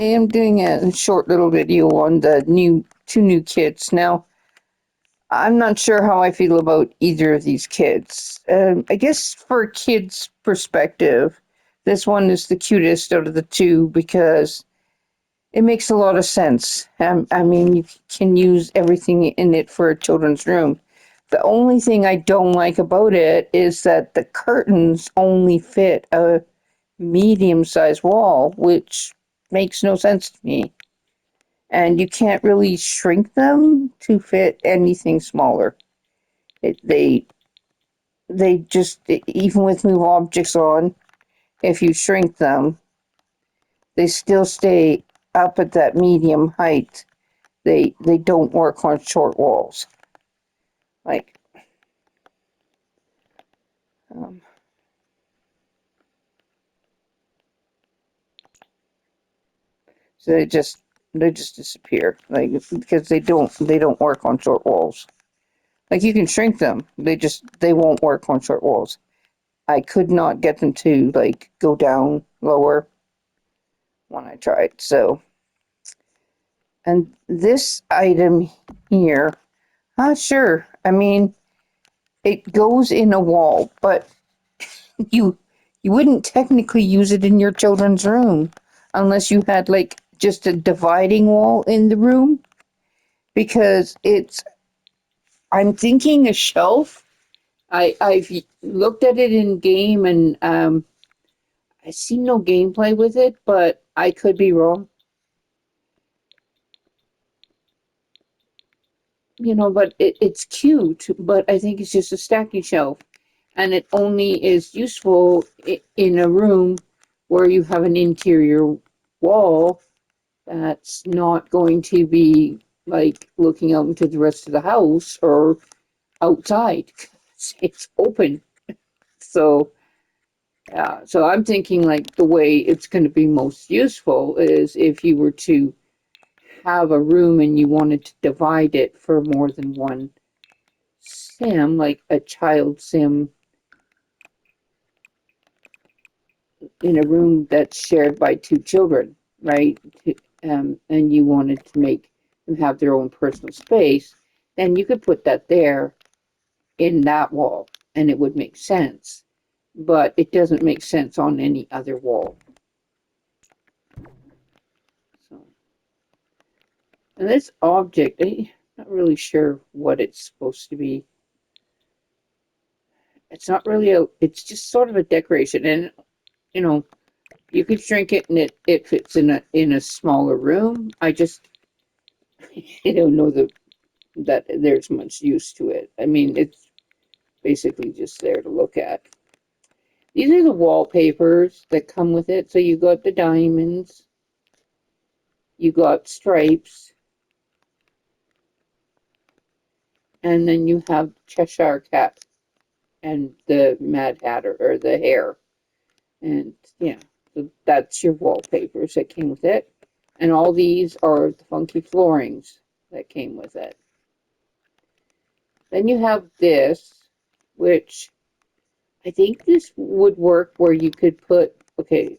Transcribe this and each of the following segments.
am doing a short little video on the two new kits. Now, I'm not sure how I feel about either of these kits. I guess for a kid's perspective, this one is the cutest out of the two because it makes a lot of sense. I mean, you can use everything in it for a children's room. The only thing I don't like about it is that the curtains only fit a medium-sized wall, which makes no sense to me. And you can't really shrink them to fit anything smaller. It, they just, even with move objects on, if you shrink them, they still stay up at that medium height. They don't work on short walls. Like, um, so they just disappear. Like, because they don't work on short walls. Like, you can shrink them, they won't work on short walls. I could not get them to like go down lower when I tried. So, and this item here, not sure. I mean, it goes in a wall, but you you wouldn't technically use it in your children's room unless you had like just a dividing wall in the room because it's I'm thinking a shelf. I've looked at it in game and I see no gameplay with it, but I could be wrong. But it's cute, but I think it's just a stacking shelf. And it only is useful in a room where you have an interior wall that's not going to be like looking out into the rest of the house or outside. It's open. So, so I'm thinking like the way it's going to be most useful is if you were to have a room and you wanted to divide it for more than one sim, like a child sim in a room that's shared by two children, right? And you wanted to make them have their own personal space, then you could put that there in that wall and it would make sense. But it doesn't make sense on any other wall. So, and this object, I'm not really sure what it's supposed to be. It's not really it's just sort of a decoration. And, you know, you could shrink it and it fits in a smaller room. I don't know that there's much use to it. I mean, it's basically just there to look at. These are the wallpapers that come with it. So you got the diamonds, you got stripes, and then you have Cheshire Cat and the Mad Hatter or the hare. And yeah, so that's your wallpapers that came with it. And all these are the funky floorings that came with it. Then you have this, which I think this would work where you could put, okay,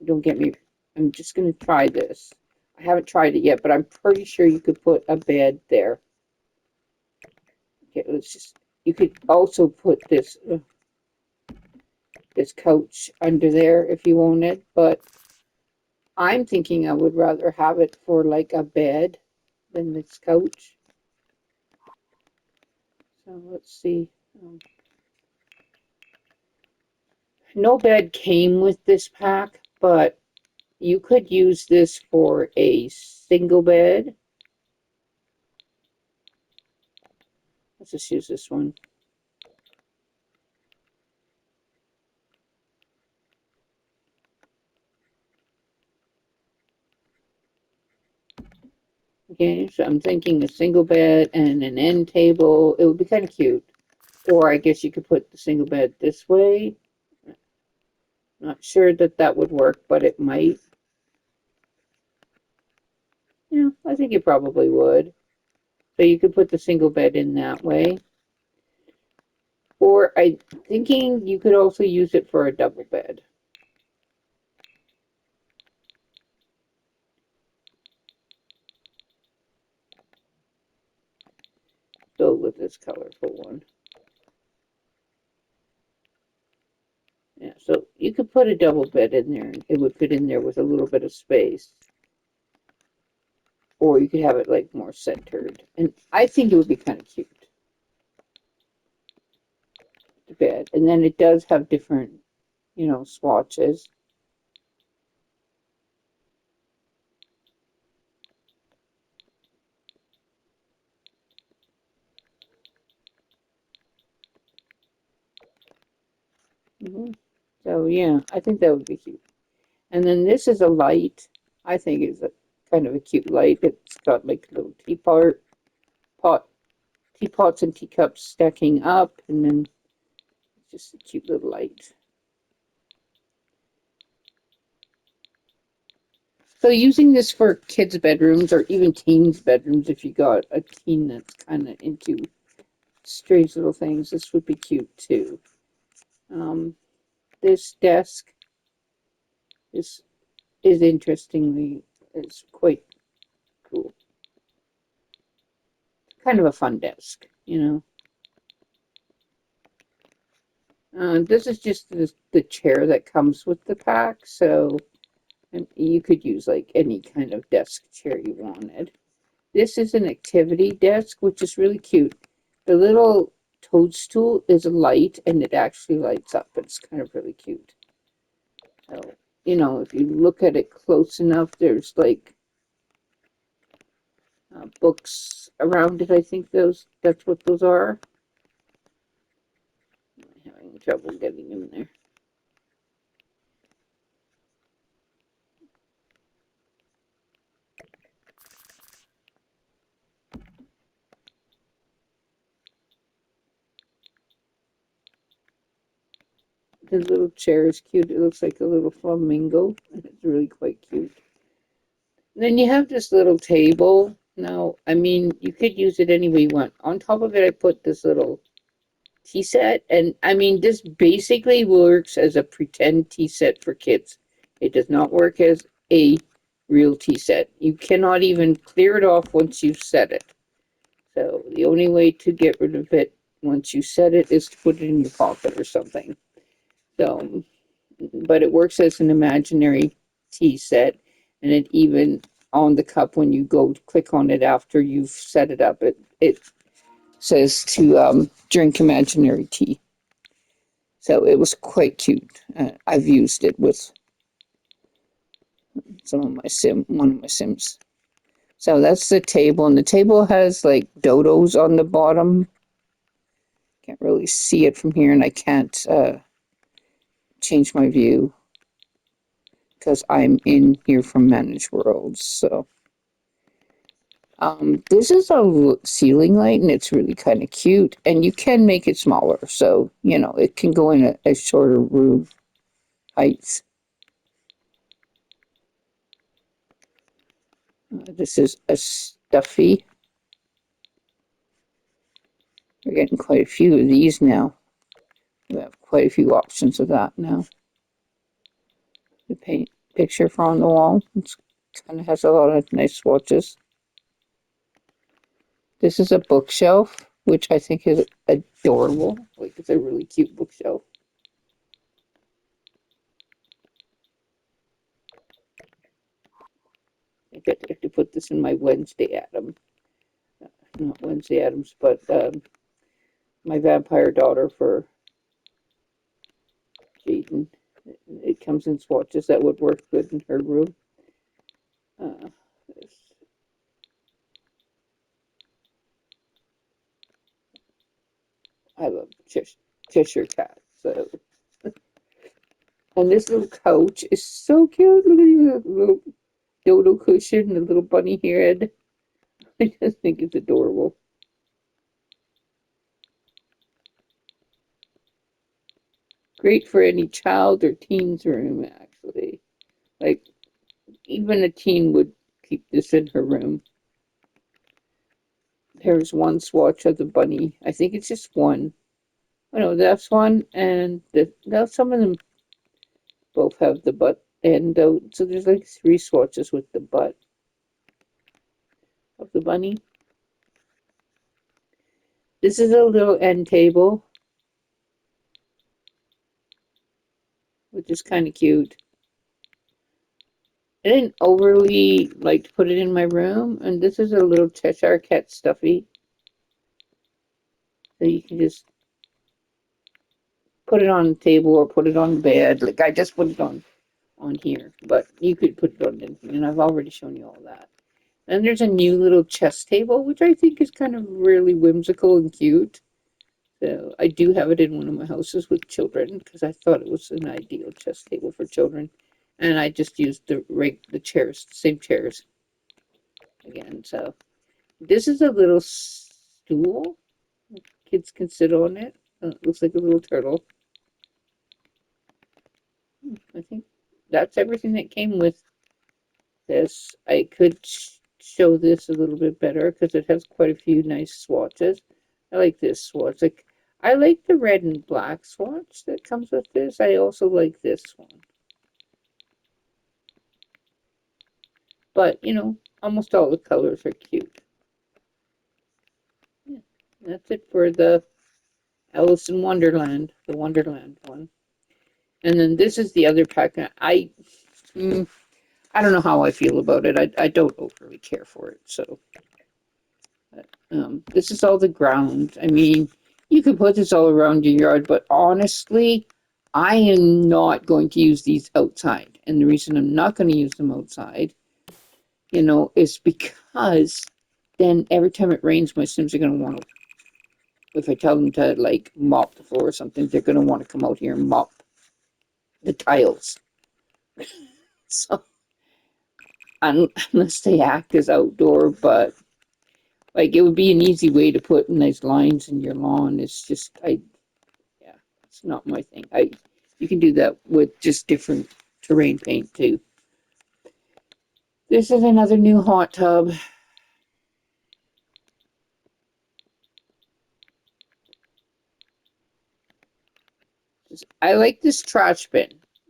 don't get me, I'm just going to try this. I haven't tried it yet, but I'm pretty sure you could put a bed there. Okay, you could also put this couch under there if you wanted, but I'm thinking I would rather have it for like a bed than this couch. So let's see. No bed came with this pack, but you could use this for a single bed. Let's just use this one. Okay, so I'm thinking a single bed and an end table. It would be kind of cute. Or I guess you could put the single bed this way. Not sure that would work, but it might. Yeah, I think it probably would. So you could put the single bed in that way. Or I'm thinking you could also use it for a double bed. this colorful one. Yeah, so you could put a double bed in there and it would fit in there with a little bit of space. Or you could have it like more centered. And I think it would be kind of cute. The bed. And then it does have different, you know, swatches. So yeah, I think that would be cute. And then this is a light. I think it's a kind of a cute light. It's got like a little teapots and teacups stacking up, and then just a cute little light. So using this for kids' bedrooms or even teens' bedrooms, if you got a teen that's kind of into strange little things, this would be cute too. This desk is interestingly is quite cool. Kind of a fun desk, you know. This is just the chair that comes with the pack, so you could use like any kind of desk chair you wanted. This is an activity desk, which is really cute. The little toadstool is light and it actually lights up. It's kind of really cute. So, you know, if you look at it close enough, there's like books around it. I think that's what those are. I'm having trouble getting in there. The little chair is cute. It looks like a little flamingo, and it's really quite cute. And then you have this little table. Now, I mean, you could use it any way you want. On top of it, I put this little tea set, and I mean, this basically works as a pretend tea set for kids. It does not work as a real tea set. You cannot even clear it off once you've set it. So the only way to get rid of it once you set it is to put it in your pocket or something. So, but it works as an imaginary tea set, and it even on the cup when you go to click on it after you've set it up, it says to drink imaginary tea. So it was quite cute. I've used it with one of my Sims. So that's the table, and the table has like dodos on the bottom. Can't really see it from here, and I can't change my view because I'm in here from Manage Worlds. So this is a ceiling light, and it's really kind of cute, and you can make it smaller, so you know it can go in a shorter room heights. This is a stuffy. We're getting quite a few of these now. We have quite a few options of that now. The paint picture for on the wall. It kind of has a lot of nice swatches. This is a bookshelf, which I think is adorable. Like it's a really cute bookshelf. I have to put this in my Wednesday Addams. Not Wednesday Addams, but my vampire daughter for Jaden. It comes in swatches that would work good in her room. This. I love Cheshire Cat. So, and this little couch is so cute. Look at the little dodo cushion, the little bunny head. I just think it's adorable. Great for any child or teen's room, actually. Like, even a teen would keep this in her room. There's one swatch of the bunny. I think it's just one. Oh no, that's one, and now some of them both have the butt, and so there's like three swatches with the butt of the bunny. This is a little end table, which is kind of cute. I didn't overly like to put it in my room, and this is a little Cheshire Cat stuffy. So you can just put it on the table or put it on the bed. Like I just put it on here, but you could put it on anything, and I've already shown you all that. And there's a new little chess table, which I think is kind of really whimsical and cute. So I do have it in one of my houses with children because I thought it was an ideal chess table for children, and I just used the chairs, same chairs again. So this is a little stool. Kids can sit on it. It looks like a little turtle. I think that's everything that came with this. I could show this a little bit better because it has quite a few nice swatches. I like this swatch. Like I like the red and black swatch that comes with this. I also like this one. But, you know, almost all the colors are cute. Yeah, that's it for the Alice in Wonderland, the Wonderland one. And then this is the other pack. Mm, I don't know how I feel about it. I don't overly care for it. So this is all the ground. I mean, you could put this all around your yard, but honestly, I am not going to use these outside. And the reason I'm not going to use them outside, you know, is because then every time it rains, my Sims are going to want to, if I tell them to like mop the floor or something, they're going to want to come out here and mop the tiles. So unless they act as outdoor, but like it would be an easy way to put nice lines in your lawn. It's just yeah, it's not my thing. You can do that with just different terrain paint too. This is another new hot tub. I like this trash bin.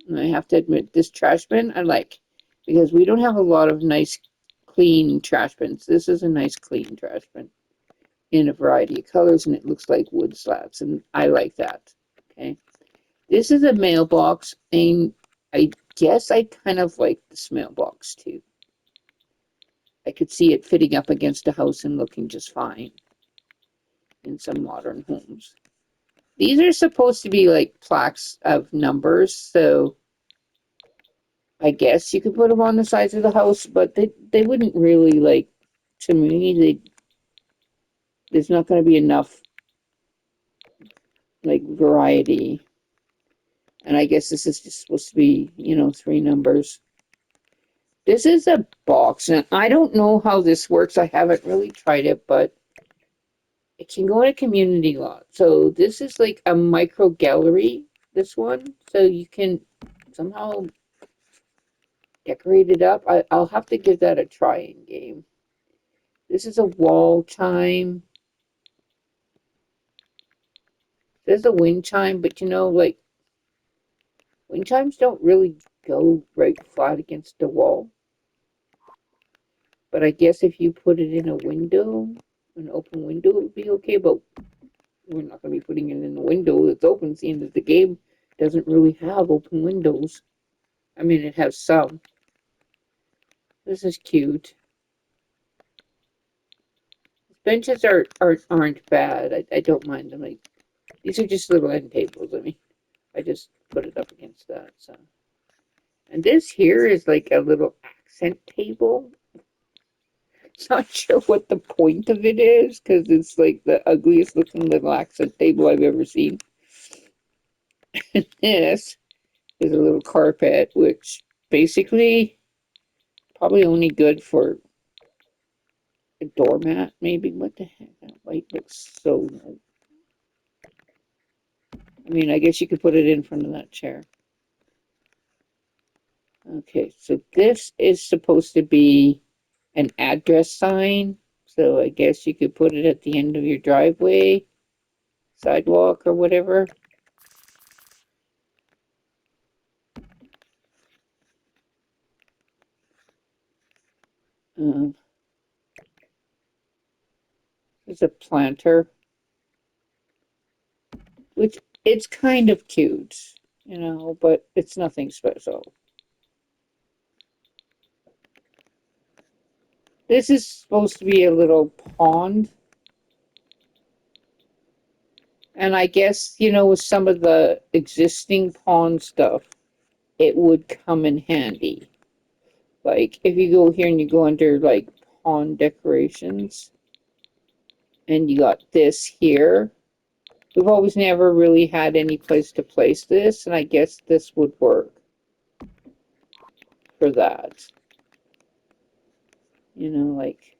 And I have to admit, this trash bin I like because we don't have a lot of nice, clean trash bins. This is a nice, clean trash bin in a variety of colors, and it looks like wood slats, and I like that. Okay, this is a mailbox, and I guess I kind of like this mailbox too. I could see it fitting up against a house and looking just fine in some modern homes. These are supposed to be like plaques of numbers, so I guess you could put them on the sides of the house, but they wouldn't really like, to me, there's not going to be enough like variety. And I guess this is just supposed to be, you know, three numbers. This is a box, and I don't know how this works. I haven't really tried it, but it can go in a community lot. So this is like a micro gallery, this one. So you can somehow decorate it up. I'll have to give that a try in game. This is a wall chime. There's a wind chime, but you know, like wind chimes don't really go right flat against the wall. But I guess if you put it in a window, an open window, it would be okay. But we're not going to be putting it in a window that's open, seeing that the game doesn't really have open windows. I mean, it has some. This is cute. Benches aren't bad. I don't mind them. Like these are just little end tables. I mean, I just put it up against that. So, and this here is like a little accent table. Not sure what the point of it is because it's like the ugliest looking little accent table I've ever seen. This is a little carpet, which basically probably only good for a doormat, maybe. What the heck? That light looks so. I mean, I guess you could put it in front of that chair. Okay, so this is supposed to be an address sign. So I guess you could put it at the end of your driveway, sidewalk, or whatever. Uh, There's a planter. which it's kind of cute, you know, but it's nothing special. This is supposed to be a little pond, and I guess, you know, with some of the existing pond stuff, it would come in handy. Like if you go here and you go under like pond decorations, and you got this here. We've always never really had any place to place this, and I guess this would work for that. You know, like,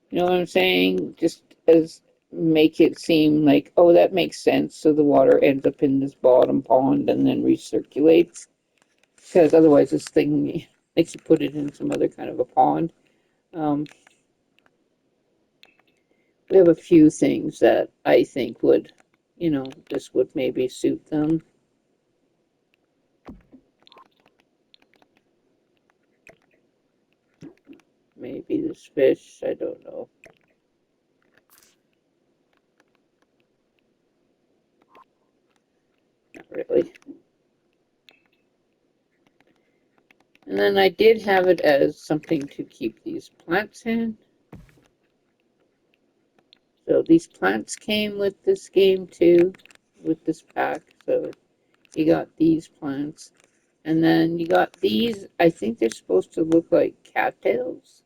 you know what I'm saying? Just as make it seem like, oh, that makes sense. So the water ends up in this bottom pond and then recirculates. Because otherwise, this thing makes you put it in some other kind of a pond. Um, we have a few things that I think would, you know, this would maybe suit them. Maybe this fish, I don't know. Not really. And then I did have it as something to keep these plants in. So these plants came with this game too, with this pack. So you got these plants. And then you got these, I think they're supposed to look like cattails.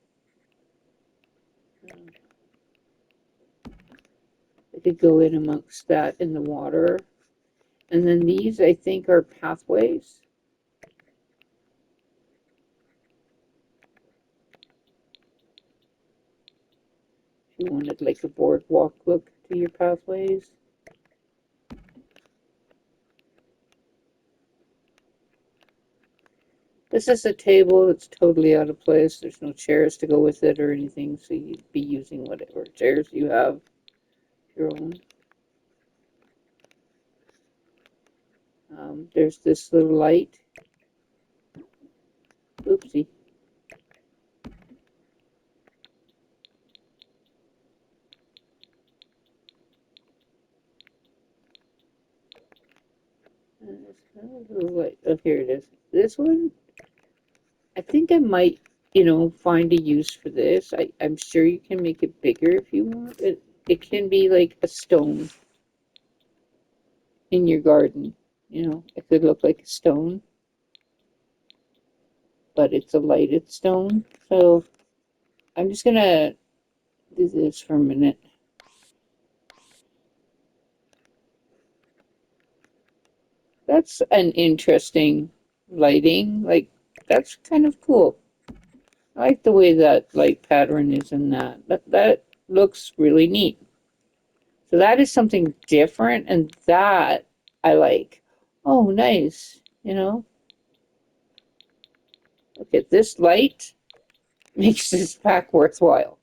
I could go in amongst that in the water. And then these, I think, are pathways. If you wanted like a boardwalk look to your pathways. This is a table that's totally out of place. There's no chairs to go with it or anything, so you'd be using whatever chairs you have, your own. There's this little light. Oopsie. Little light. Oh, here it is. This one, I think I might, you know, find a use for this. I'm sure you can make it bigger if you want. It can be like a stone in your garden. You know, it could look like a stone, but it's a lighted stone. So I'm just gonna do this for a minute. That's an interesting lighting. Like, that's kind of cool. I like the way that light pattern is in that. That looks really neat. So that is something different, and that I like. Oh, nice. You know, look at this light makes this pack worthwhile.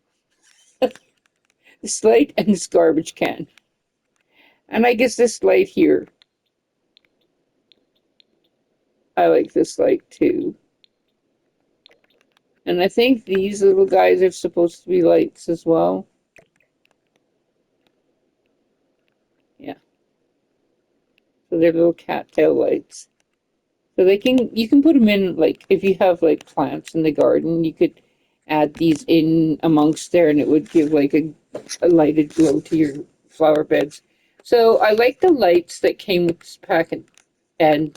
This light and this garbage can. And I guess this light here, I like this light too. And I think these little guys are supposed to be lights as well. Yeah, so they're little cattail lights. So they can, you can put them in, like, if you have like plants in the garden, you could add these in amongst there and it would give like a lighted glow to your flower beds. So I like the lights that came with this pack and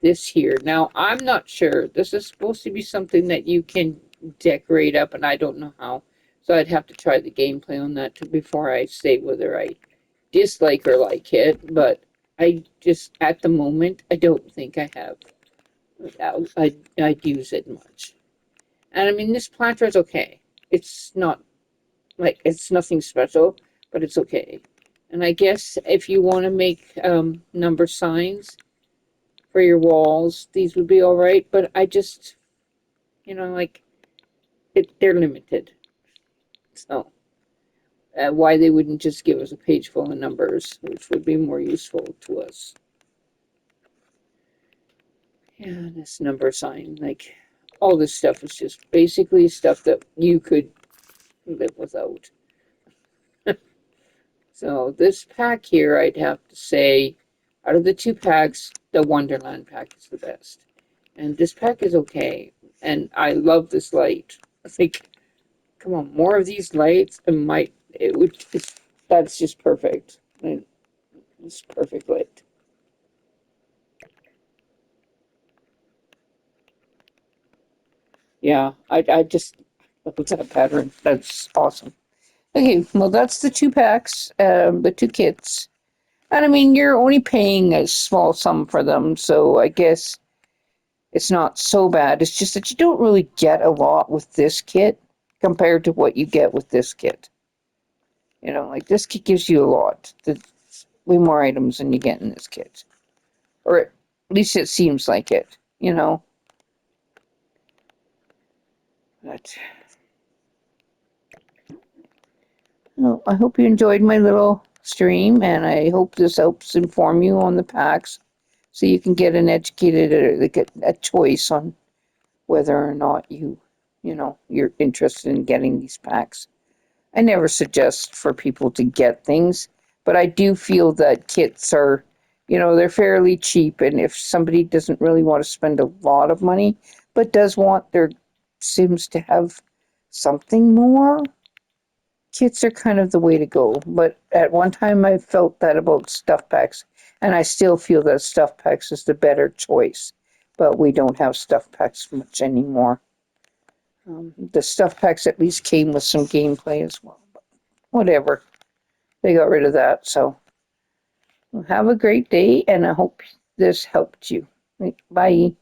this here. Now, I'm not sure. This is supposed to be something that you can decorate up, and I don't know how. So I'd have to try the gameplay on that before I say whether I dislike or like it. But I just, at the moment, I don't think I have. I'd use it much. And I mean, this planter is okay. It's not like, it's nothing special, but it's okay. And I guess if you want to make number signs for your walls, these would be all right. But I just, you know, like, they're limited. So why they wouldn't just give us a page full of numbers, which would be more useful to us. Yeah, this number sign, like all this stuff is just basically stuff that you could live without. So this pack here, I'd have to say, out of the two packs, the Wonderland pack is the best. And this pack is okay. And I love this light. I think, come on, more of these lights, that's just perfect. It's perfect light. Yeah, I just love that pattern. That's awesome. Okay, well, that's the two packs, the two kits. And I mean, you're only paying a small sum for them, so I guess it's not so bad. It's just that you don't really get a lot with this kit compared to what you get with this kit. You know, like this kit gives you a lot. There's way more items than you get in this kit. Or at least it seems like it, you know. But well, I hope you enjoyed my little stream, and I hope this helps inform you on the packs so you can get an educated like a choice on whether or not you're interested in getting these packs. I never suggest for people to get things, but I do feel that kits are, they're fairly cheap, and if somebody doesn't really want to spend a lot of money, but does want their Sims to have something more, kits are kind of the way to go. But at one time, I felt that about stuff packs, and I still feel that stuff packs is the better choice. But we don't have stuff packs much anymore. The stuff packs at least came with some gameplay as well. But whatever, they got rid of that. So have a great day, and I hope this helped you. Bye.